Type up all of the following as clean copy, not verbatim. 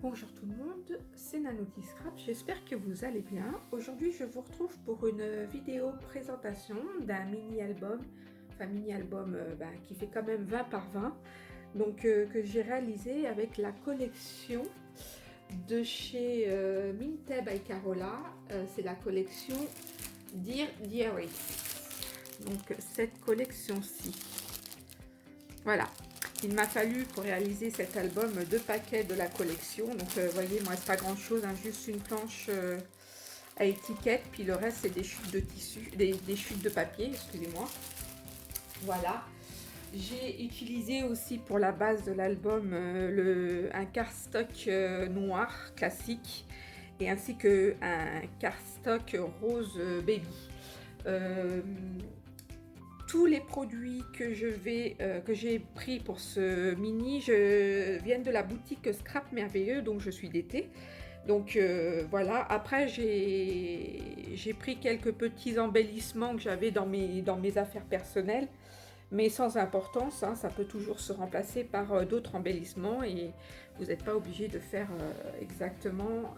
Bonjour tout le monde, c'est Nanouti Scrap, j'espère que vous allez bien. Aujourd'hui je vous retrouve pour une vidéo présentation d'un mini-album, qui fait quand même 20 par 20, donc que j'ai réalisé avec la collection de chez Minteh by Carola, c'est la collection Dear Diary, donc cette collection-ci, voilà. Il m'a fallu pour réaliser cet album 2 paquets de la collection. Donc vous voyez, moi c'est pas grand chose, hein, juste une planche à étiquette, puis le reste c'est des chutes de tissu, des chutes de papier, excusez-moi. Voilà. J'ai utilisé aussi pour la base de l'album un cardstock noir classique et ainsi que un cardstock rose baby. Tous les produits que j'ai pris pour ce mini viennent de la boutique Scrap Merveilleux, donc je suis d'été. Donc voilà, après j'ai pris quelques petits embellissements que j'avais dans mes affaires personnelles, mais sans importance, hein, ça peut toujours se remplacer par d'autres embellissements et vous n'êtes pas obligé de faire exactement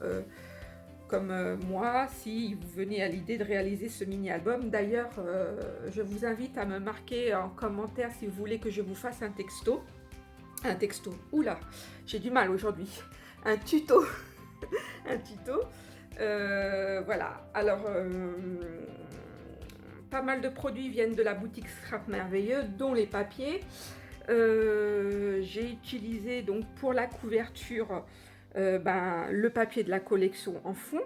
comme moi, si vous venez à l'idée de réaliser ce mini-album. D'ailleurs, je vous invite à me marquer en commentaire si vous voulez que je vous fasse un texto. Un texto, oula, j'ai du mal aujourd'hui. Un tuto. Un tuto. Voilà, alors, pas mal de produits viennent de la boutique Scrap Merveilleux, dont les papiers. J'ai utilisé donc pour la couverture le papier de la collection en fond.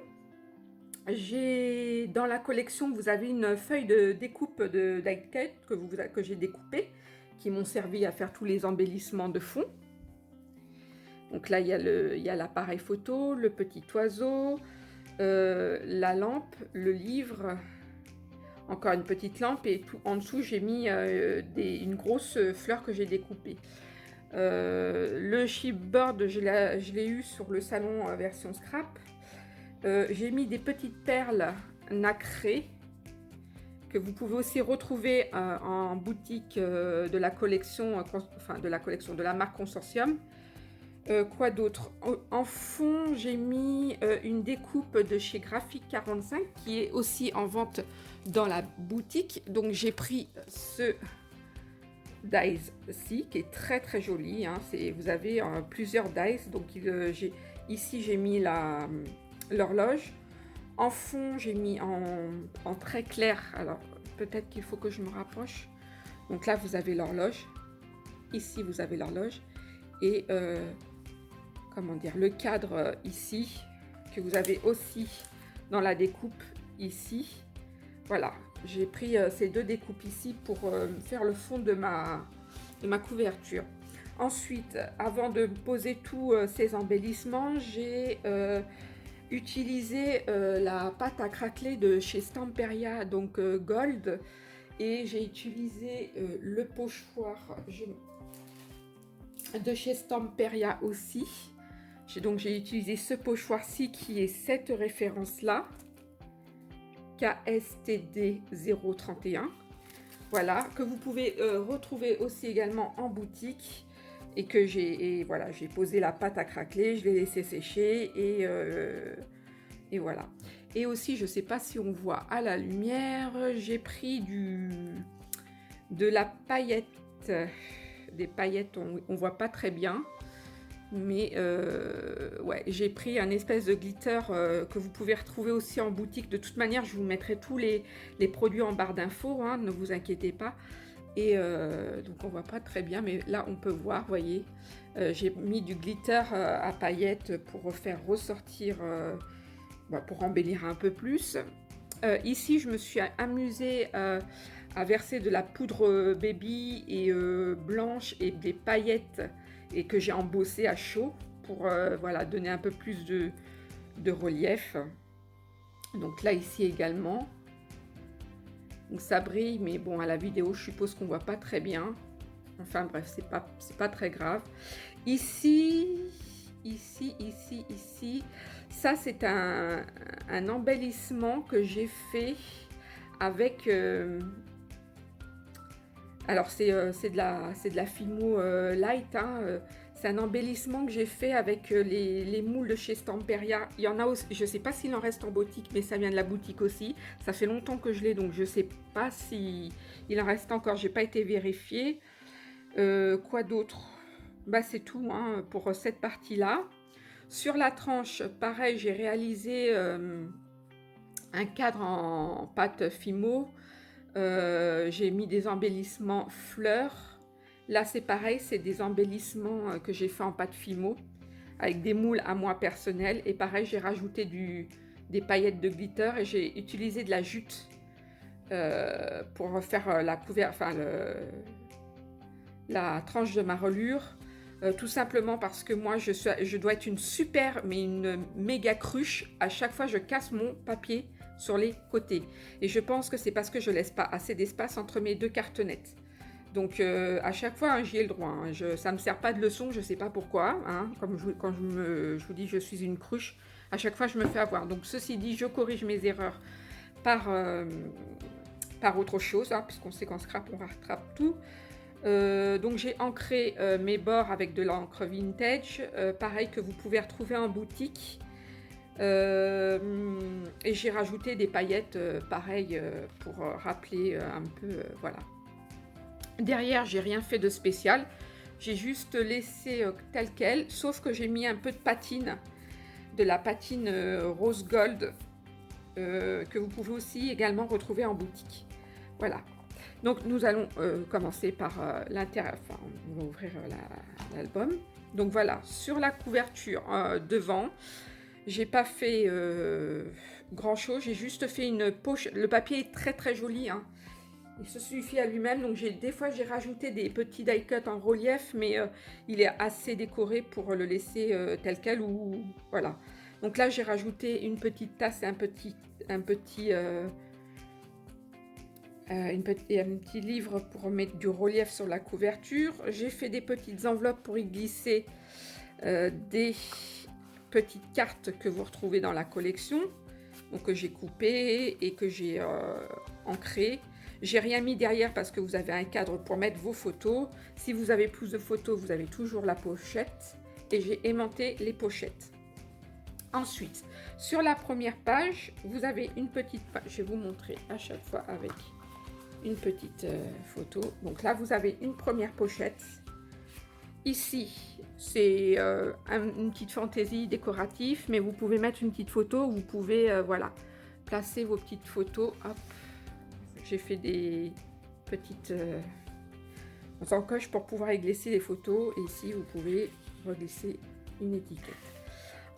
Dans la collection, vous avez une feuille de découpe de die cut que j'ai découpée, qui m'ont servi à faire tous les embellissements de fond. Donc là, il y a l'appareil photo, le petit oiseau, la lampe, le livre, encore une petite lampe, et tout en dessous, j'ai mis une grosse fleur que j'ai découpée. Le chipboard, je l'ai eu sur le salon version scrap. J'ai mis des petites perles nacrées que vous pouvez aussi retrouver en boutique de la collection, de la marque Consortium. Quoi d'autre? En fond, j'ai mis une découpe de chez Graphique 45 qui est aussi en vente dans la boutique. Donc j'ai pris ce dies-ci qui est très très joli, hein. Vous avez plusieurs dies. Donc ici j'ai mis l'horloge. En fond, j'ai mis en très clair. Alors peut-être qu'il faut que je me rapproche. Donc là, vous avez l'horloge. Ici, vous avez l'horloge. Et comment dire, le cadre ici, que vous avez aussi dans la découpe ici. Voilà, j'ai pris ces deux découpes ici pour faire le fond de ma couverture. Ensuite, avant de poser tous ces embellissements, j'ai utilisé la pâte à craqueler de chez Stamperia, donc Gold, et j'ai utilisé le pochoir de chez Stamperia aussi. Donc j'ai utilisé ce pochoir-ci qui est cette référence-là, KSTD 031. Voilà, que vous pouvez retrouver aussi également en boutique. Et que j'ai posé la pâte à craqueler, je l'ai laissé sécher et voilà. Et aussi, je ne sais pas si on voit à la lumière, j'ai pris de la paillette, des paillettes, on ne voit pas très bien, mais ouais, j'ai pris un espèce de glitter que vous pouvez retrouver aussi en boutique. De toute manière, je vous mettrai tous les produits en barre d'infos, hein, ne vous inquiétez pas. Et donc on voit pas très bien, mais là on peut voir, voyez, j'ai mis du glitter à paillettes pour faire ressortir, pour embellir un peu plus. Ici je me suis amusée à verser de la poudre baby et blanche et des paillettes et que j'ai embossé à chaud pour voilà, donner un peu plus de relief. Donc là ici également. Donc ça brille, mais bon, à la vidéo, je suppose qu'on voit pas très bien. Enfin bref, c'est pas très grave. Ici, ça c'est un embellissement que j'ai fait avec. Alors c'est de la Fimo Light, hein, C'est un embellissement que j'ai fait avec les moules de chez Stamperia. Il y en a aussi, je ne sais pas s'il en reste en boutique, mais ça vient de la boutique aussi. Ça fait longtemps que je l'ai, donc je ne sais pas si il en reste encore. J'ai pas été vérifiée. Quoi d'autre? Bah, c'est tout hein, pour cette partie-là. Sur la tranche, pareil, j'ai réalisé un cadre en pâte Fimo. J'ai mis des embellissements fleurs. Là, c'est pareil, c'est des embellissements que j'ai fait en pâte Fimo avec des moules à moi personnels. Et pareil, j'ai rajouté des paillettes de glitter et j'ai utilisé de la jute pour faire la couverture, enfin la tranche de ma reliure. Tout simplement parce que moi, je dois être une super, mais une méga cruche. À chaque fois, je casse mon papier sur les côtés. Et je pense que c'est parce que je laisse pas assez d'espace entre mes deux cartonnettes. Donc à chaque fois, hein, j'y ai le droit. Hein. Ça ne me sert pas de leçon, je ne sais pas pourquoi. Hein. Comme quand je vous dis je suis une cruche, à chaque fois je me fais avoir. Donc ceci dit, je corrige mes erreurs par autre chose, hein, puisqu'on sait qu'en scrap, on rattrape tout. Donc j'ai ancré mes bords avec de l'encre vintage, pareil que vous pouvez retrouver en boutique. Et j'ai rajouté des paillettes, pareil, pour rappeler un peu, voilà. Derrière, j'ai rien fait de spécial. J'ai juste laissé tel quel, sauf que j'ai mis un peu de patine, de la patine rose gold, que vous pouvez aussi également retrouver en boutique. Voilà. Donc nous allons commencer par l'intérieur, enfin on va ouvrir l'album. Donc voilà, sur la couverture devant, j'ai pas fait grand chose, j'ai juste fait une poche. Le papier est très très joli, hein. Il se suffit à lui-même, donc des fois j'ai rajouté des petits die cut en relief, mais il est assez décoré pour le laisser tel quel, ou voilà. Donc là j'ai rajouté une petite tasse et un petit livre pour mettre du relief sur la couverture. J'ai fait des petites enveloppes pour y glisser des petites cartes que vous retrouvez dans la collection, donc que j'ai coupées et que j'ai ancrées. J'ai rien mis derrière parce que vous avez un cadre pour mettre vos photos. Si vous avez plus de photos, vous avez toujours la pochette. Et j'ai aimanté les pochettes. Ensuite, sur la première page, vous avez une petite page. Je vais vous montrer à chaque fois avec une petite photo. Donc là, vous avez une première pochette. Ici, c'est une petite fantaisie décorative, mais vous pouvez mettre une petite photo. Vous pouvez, voilà, placer vos petites photos. Hop. J'ai fait des petites encoches pour pouvoir y glisser les photos. Et ici, vous pouvez reglisser une étiquette.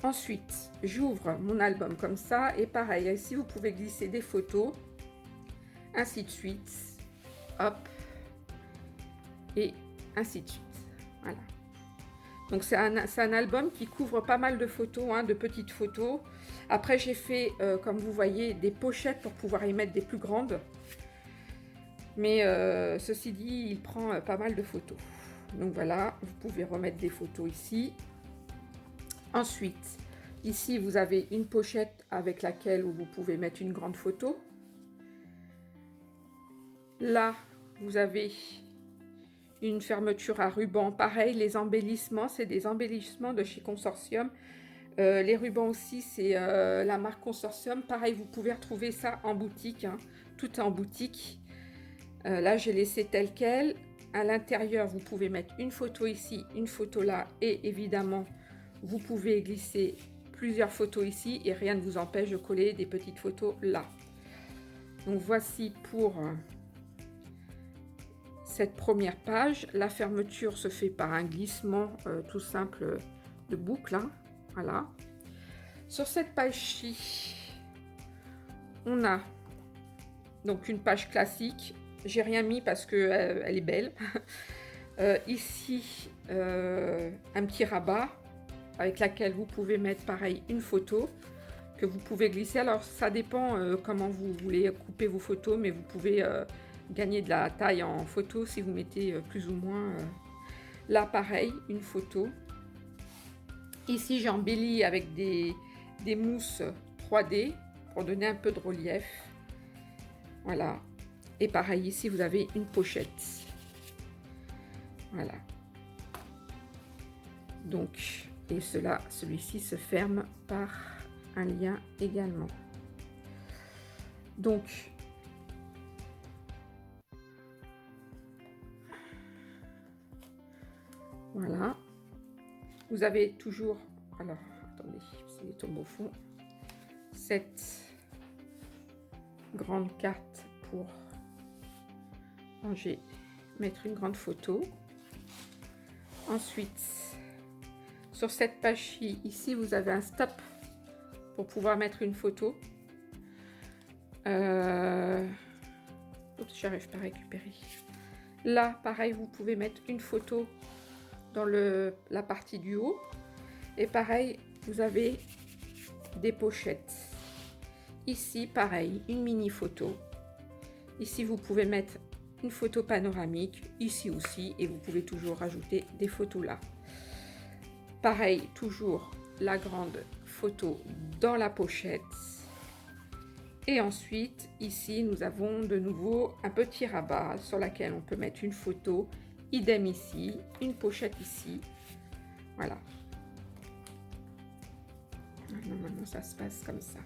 Ensuite, j'ouvre mon album comme ça. Et pareil, ici, vous pouvez glisser des photos. Ainsi de suite. Hop. Et ainsi de suite. Voilà. Donc, c'est un album qui couvre pas mal de photos, hein, de petites photos. Après, j'ai fait, comme vous voyez, des pochettes pour pouvoir y mettre des plus grandes. Mais ceci dit, il prend pas mal de photos. Donc voilà, vous pouvez remettre des photos ici. Ensuite, ici, vous avez une pochette avec laquelle vous pouvez mettre une grande photo. Là, vous avez une fermeture à ruban. Pareil, les embellissements, c'est des embellissements de chez Consortium. Les rubans aussi, c'est la marque Consortium. Pareil, vous pouvez retrouver ça en boutique, hein, tout en boutique. Là, j'ai laissé tel quel. À l'intérieur, vous pouvez mettre une photo ici, une photo là. Et évidemment, vous pouvez glisser plusieurs photos ici. Et rien ne vous empêche de coller des petites photos là. Donc, voici pour cette première page. La fermeture se fait par un glissement tout simple de boucle. Hein. Voilà. Sur cette page-ci, on a donc une page classique. J'ai rien mis parce que elle est belle. Ici, un petit rabat avec laquelle vous pouvez mettre pareil une photo que vous pouvez glisser. Alors ça dépend comment vous voulez couper vos photos, mais vous pouvez gagner de la taille en photo si vous mettez plus ou moins. Là pareil, une photo. Ici j'ai embelli avec des mousses 3D pour donner un peu de relief. Voilà. Et pareil, ici, vous avez une pochette. Voilà. Donc, et celui-ci se ferme par un lien également. Donc, voilà. Vous avez toujours, alors, attendez, c'est tombe au fond, cette grande carte pour ranger, mettre une grande photo. Ensuite, sur cette page-ci, ici, vous avez un stop pour pouvoir mettre une photo. Oups, j'arrive pas à récupérer. Là, pareil, vous pouvez mettre une photo dans la partie du haut. Et pareil, vous avez des pochettes. Ici, pareil, une mini photo. Ici, vous pouvez mettre une photo panoramique, ici aussi, et vous pouvez toujours rajouter des photos là. Pareil, toujours la grande photo dans la pochette. Et ensuite, ici, nous avons de nouveau un petit rabat sur lequel on peut mettre une photo. Idem ici, une pochette ici. Voilà. Normalement, ça se passe comme ça.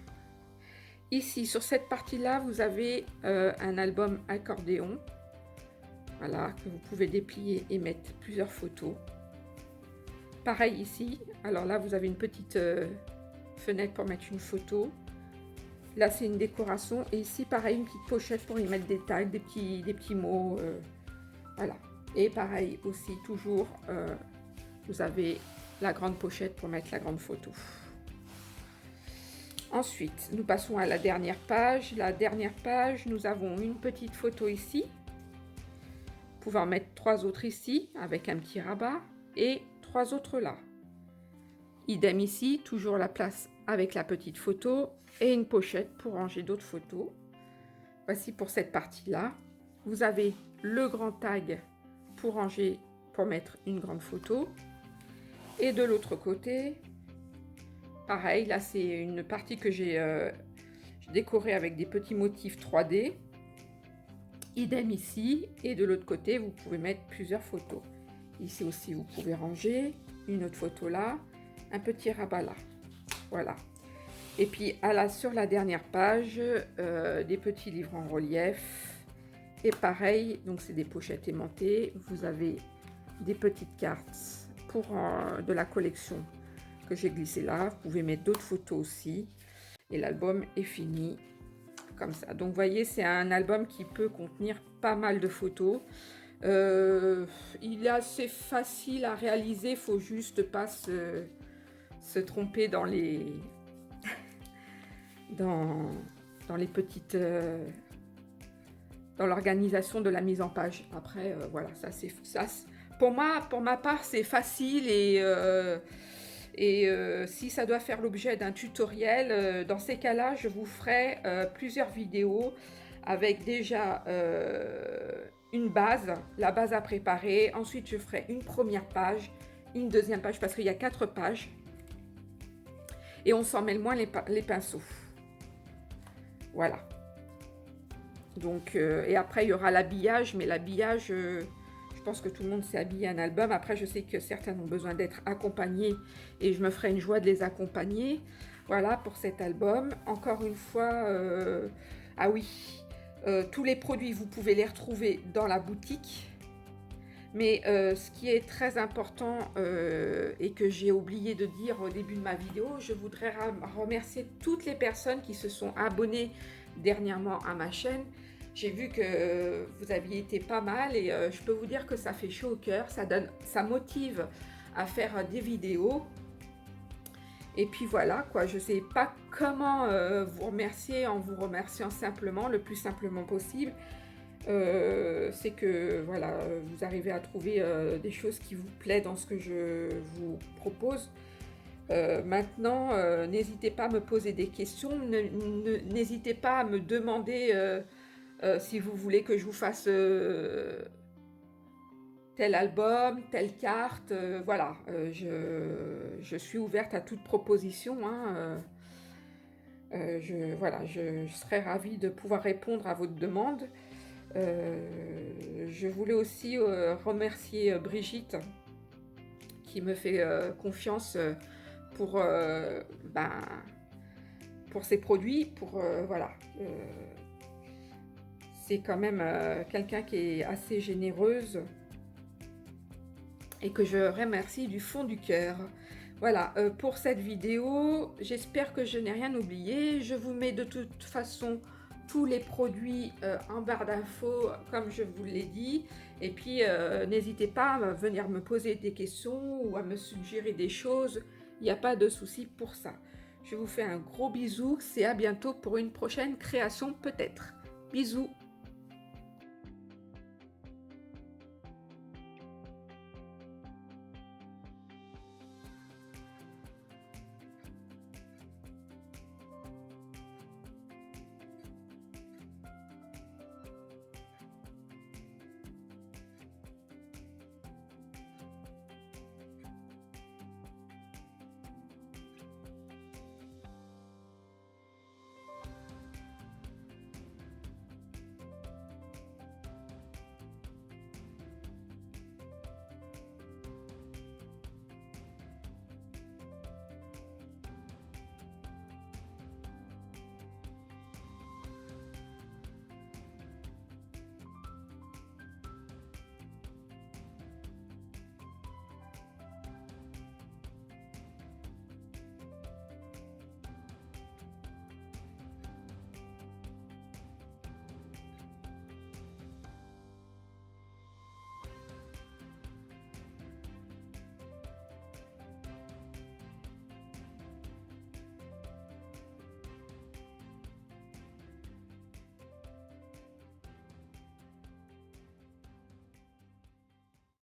Ici, sur cette partie-là, vous avez un album accordéon. Voilà, que vous pouvez déplier et mettre plusieurs photos. Pareil ici. Alors là, vous avez une petite fenêtre pour mettre une photo. Là, c'est une décoration. Et ici, pareil, une petite pochette pour y mettre des tags, des petits mots. Voilà. Et pareil aussi, toujours, vous avez la grande pochette pour mettre la grande photo. Ensuite, nous passons à la dernière page. La dernière page, nous avons une petite photo ici. Vous pouvez en mettre 3 autres ici, avec un petit rabat, et 3 autres là. Idem ici, toujours la place avec la petite photo, et une pochette pour ranger d'autres photos. Voici pour cette partie-là. Vous avez le grand tag pour ranger, pour mettre une grande photo. Et de l'autre côté, pareil, là c'est une partie que j'ai décorée avec des petits motifs 3D. Idem ici, et de l'autre côté, vous pouvez mettre plusieurs photos. Ici aussi, vous pouvez ranger une autre photo là, un petit rabat là. Voilà. Et puis sur la dernière page, des petits livres en relief. Et pareil, donc c'est des pochettes aimantées. Vous avez des petites cartes pour de la collection que j'ai glissé là. Vous pouvez mettre d'autres photos aussi. Et l'album est fini comme ça. Donc vous voyez, c'est un album qui peut contenir pas mal de photos. Il est assez facile à réaliser. Il faut juste pas se tromper dans les dans les petites dans l'organisation de la mise en page. Après, voilà, ça c'est ça. Pour ma part, c'est facile et si ça doit faire l'objet d'un tutoriel, dans ces cas-là, je vous ferai plusieurs vidéos avec déjà une base, la base à préparer. Ensuite, je ferai une première page, une deuxième page, parce qu'il y a 4 pages. Et on s'en mêle moins les pinceaux. Voilà. Donc, et après, il y aura l'habillage, mais l'habillage, je pense que tout le monde sait habiller un album. Après, je sais que certains ont besoin d'être accompagnés et je me ferai une joie de les accompagner. Voilà pour cet album. Encore une fois, ah oui, tous les produits, vous pouvez les retrouver dans la boutique. Mais ce qui est très important et que j'ai oublié de dire au début de ma vidéo, je voudrais remercier toutes les personnes qui se sont abonnées dernièrement à ma chaîne. J'ai vu que vous aviez été pas mal et je peux vous dire que ça fait chaud au cœur, ça motive à faire des vidéos. Et puis voilà, quoi, je ne sais pas comment vous remercier en vous remerciant simplement, le plus simplement possible. C'est que voilà, vous arrivez à trouver des choses qui vous plaisent dans ce que je vous propose. Maintenant, n'hésitez pas à me poser des questions, n'hésitez pas à me demander si vous voulez que je vous fasse tel album, telle carte. Voilà, je suis ouverte à toute proposition. Hein, voilà, je serais ravie de pouvoir répondre à votre demande. Je voulais aussi remercier Brigitte qui me fait confiance pour, ben, pour ses produits, pour voilà. C'est quand même quelqu'un qui est assez généreuse et que je remercie du fond du cœur. Voilà, pour cette vidéo, j'espère que je n'ai rien oublié. Je vous mets de toute façon tous les produits en barre d'infos, comme je vous l'ai dit. Et puis, n'hésitez pas à venir me poser des questions ou à me suggérer des choses. Il n'y a pas de souci pour ça. Je vous fais un gros bisou. C'est à bientôt pour une prochaine création peut-être. Bisous.